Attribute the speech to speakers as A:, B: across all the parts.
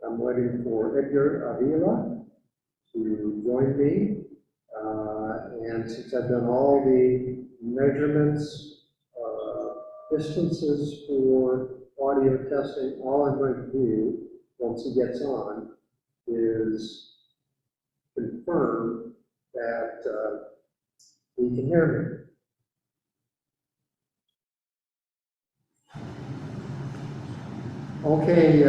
A: I'm waiting for Edgar Avila to join me. And since I've done all the measurements, distances for audio testing, all I'm going to do once he gets on is confirm that he can hear me. Okay,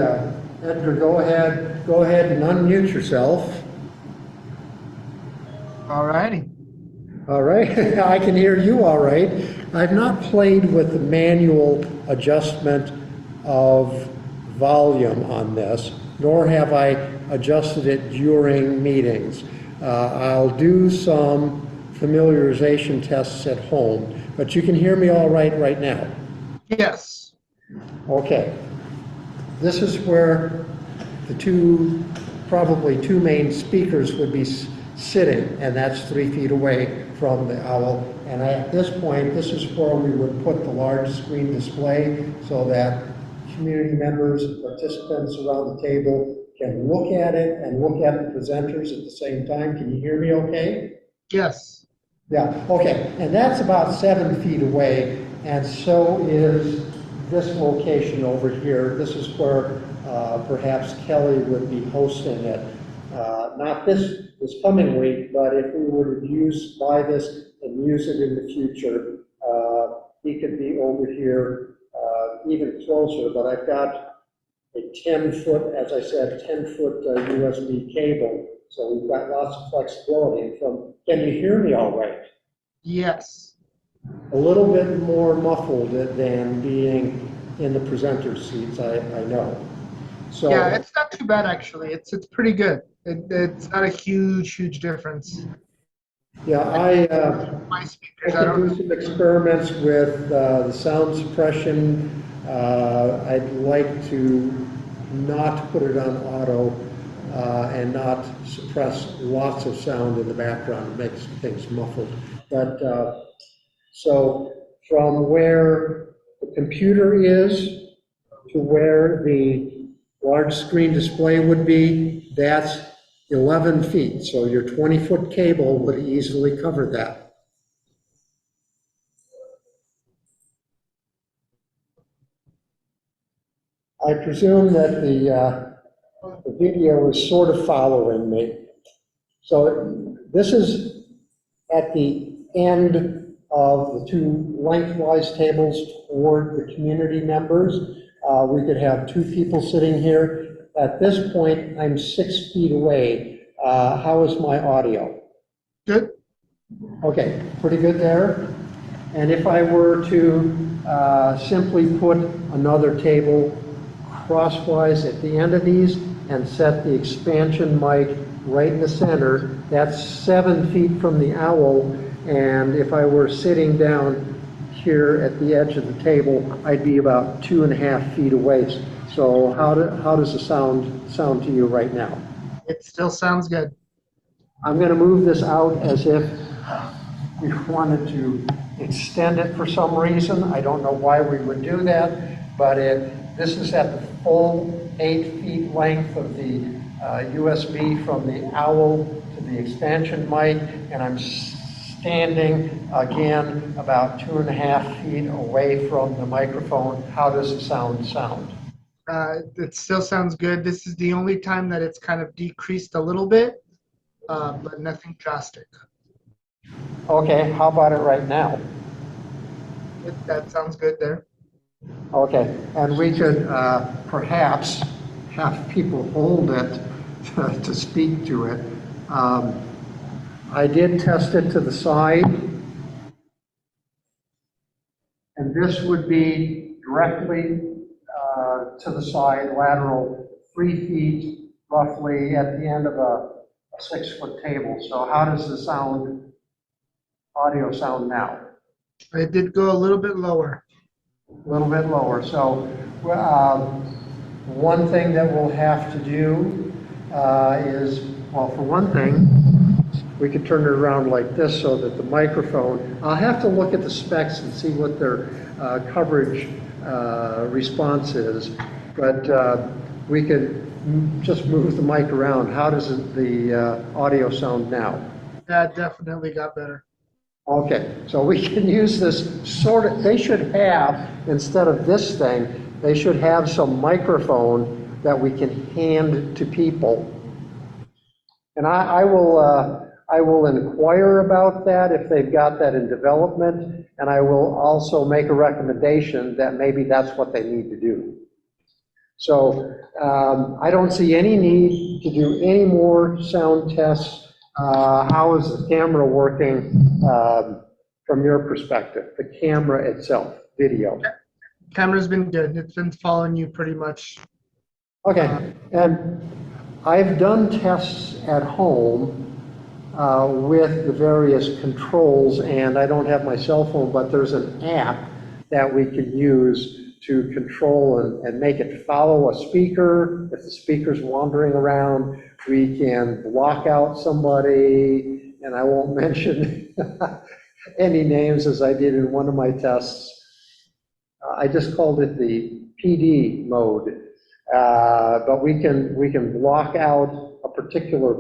A: Edgar, go ahead and unmute yourself.
B: All righty.
A: All right, I can hear you all right. I've not played with the manual adjustment of volume on this, nor have I adjusted it during meetings. I'll do some familiarization tests at home, but you can hear me all right now.
B: Yes.
A: Okay. This is where the probably two main speakers would be sitting, and that's 3 feet away from the owl. And at this point, this is where we would put the large screen display so that community members and participants around the table can look at it and look at the presenters at the same time. Can you hear me okay?
B: Yes.
A: Yeah, okay. And that's about 7 feet away, and so is this location over here. This is where perhaps Kelly would be hosting it. Not this coming week, but if we were to buy this and use it in the future, he could be over here even closer. But I've got a 10-foot, as I said, 10-foot USB cable, so we've got lots of flexibility. Can you hear me all right?
B: Yes.
A: A little bit more muffled than being in the presenter seats, I know. So
B: yeah, it's not too bad actually. It's pretty good. It's not a huge difference.
A: Yeah,
B: My speakers,
A: I can do some experiments with the sound suppression. I'd like to not put it on auto and not suppress lots of sound in the background. It makes things muffled. But so from where the computer is to where the large screen display would be, that's 11 feet. So your 20-foot cable would easily cover that. I presume that the video is sort of following me. So this is at the end of the two lengthwise tables toward the community members. We could have two people sitting here. At this point, I'm 6 feet away. How is my audio?
B: Good.
A: Okay, pretty good there. And if I were to simply put another table crosswise at the end of these and set the expansion mic right in the center, that's 7 feet from the owl. And if I were sitting down here at the edge of the table, I'd be about 2.5 feet away. So how does the sound to you right now?
B: It still sounds good.
A: I'm going to move this out as if we wanted to extend it for some reason. I don't know why we would do that, but this is at the full 8 feet length of the USB from the owl to the expansion mic, and I'm standing again about 2.5 feet away from the microphone. How does the sound?
B: It still sounds good. This is the only time that it's kind of decreased a little bit, but nothing drastic.
A: Okay, how about it right now?
B: That sounds good there.
A: Okay, and we could perhaps have people hold it to speak to it. I did test it to the side, and this would be directly to the side, lateral 3 feet, roughly at the end of a 6-foot table. So how does the audio sound now?
B: It did go a little bit lower.
A: A little bit lower. So one thing that we'll have to do is, well, for one thing, we could turn it around like this so that the microphone, I'll have to look at the specs and see what their coverage response is. But we could just move the mic around. How does the audio sound now?
B: That definitely got better.
A: Okay, so we can use this sort of, they should have, instead of this thing, they should have some microphone that we can hand to people. And I will inquire about that if they've got that in development, and I will also make a recommendation that maybe that's what they need to do. So I don't see any need to do any more sound tests. How is the camera working from your perspective? The camera itself, video.
B: Camera's been good. It's been following you pretty much.
A: Okay, and I've done tests at home with the various controls, and I don't have my cell phone, but there's an app that we can use to control and make it follow a speaker. If the speaker's wandering around, we can block out somebody, and I won't mention any names as I did in one of my tests. I just called it the PD mode, but we can block out a particular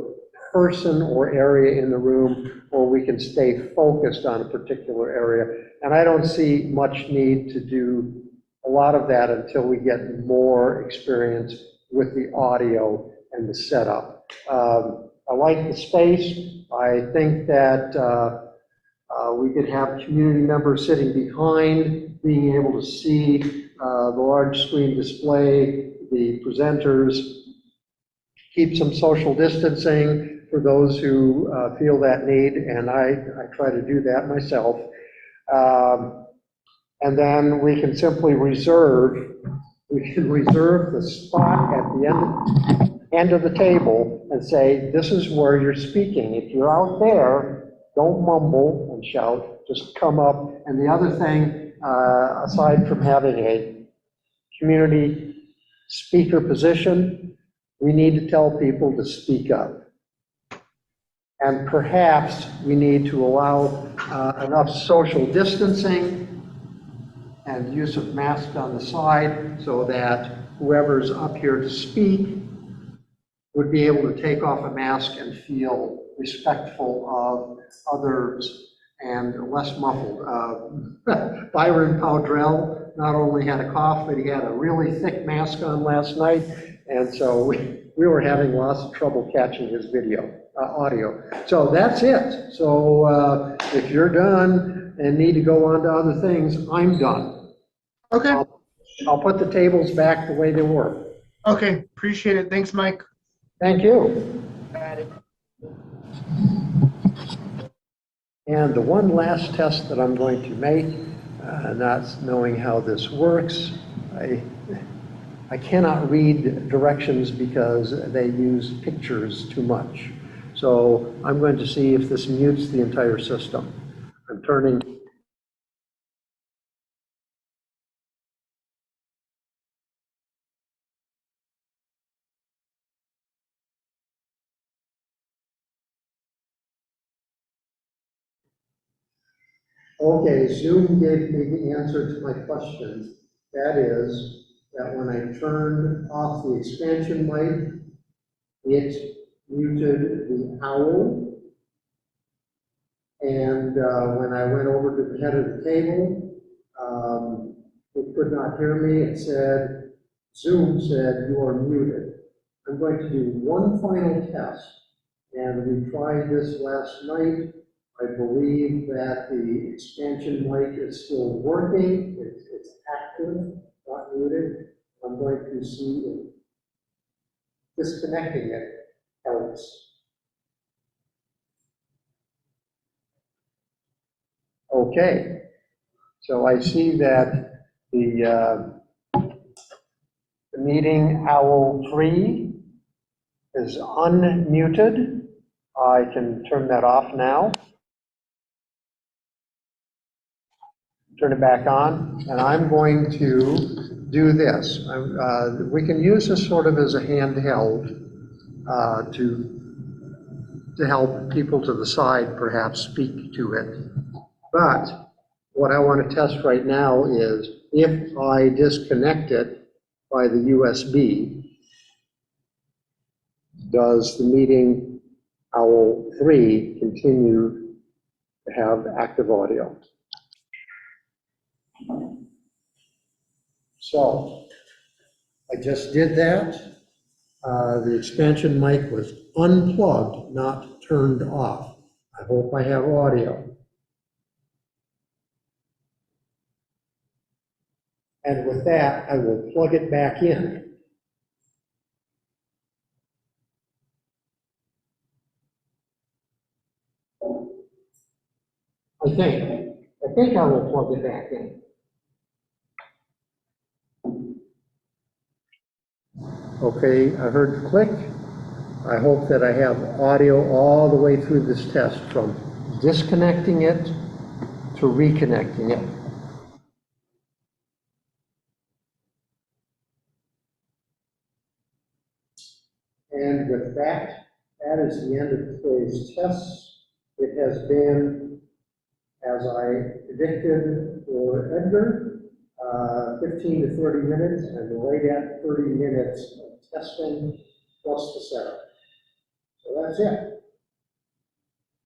A: person or area in the room, or we can stay focused on a particular area. And I don't see much need to do a lot of that until we get more experience with the audio and the setup. I like the space. I think that we could have community members sitting behind, being able to see the large screen display, the presenters, keep some social distancing for those who feel that need, and I try to do that myself. And then we can simply reserve the spot at the end of the table and say, this is where you're speaking. If you're out there, don't mumble and shout, just come up. And the other thing, aside from having a community speaker position, we need to tell people to speak up. And perhaps we need to allow enough social distancing and use of masks on the side so that whoever's up here to speak would be able to take off a mask and feel respectful of others and less muffled. Byron Powdrell not only had a cough, but he had a really thick mask on last night, and so we were having lots of trouble catching his audio. So that's it. So if you're done and need to go on to other things, I'm done.
B: Okay.
A: I'll put the tables back the way they were.
B: Okay, appreciate it. Thanks, Mike.
A: Thank you. And the one last test that I'm going to make, not knowing how this works, I cannot read directions because they use pictures too much. So I'm going to see if this mutes the entire system. I'm turning. Okay, Zoom gave me the answer to my question. That is that when I turned off the expansion mic, it muted the owl. And when I went over to the head of the table, it could not hear me. It said, Zoom said, you are muted. I'm going to do one final test. And we tried this last night. I believe that the expansion mic is still working. It's active, not muted. I'm going to see if disconnecting it helps. Okay, so I see that the meeting owl 3 is unmuted. I can turn that off now. Turn it back on, and I'm going to do this. We can use this sort of as a handheld to help people to the side perhaps speak to it. But what I want to test right now is if I disconnect it by the USB, does the meeting Owl 3 continue to have active audio? So I just did that. The expansion mic was unplugged, not turned off. I hope I have audio. And with that, I will plug it back in. I think I will plug it back in. Okay, I heard the click. I hope that I have audio all the way through this test, from disconnecting it to reconnecting it. And with that, that is the end of today's test. It has been, as I predicted for Edgar, 15 to 30 minutes, and right at 30 minutes of testing plus the setup. So that's it.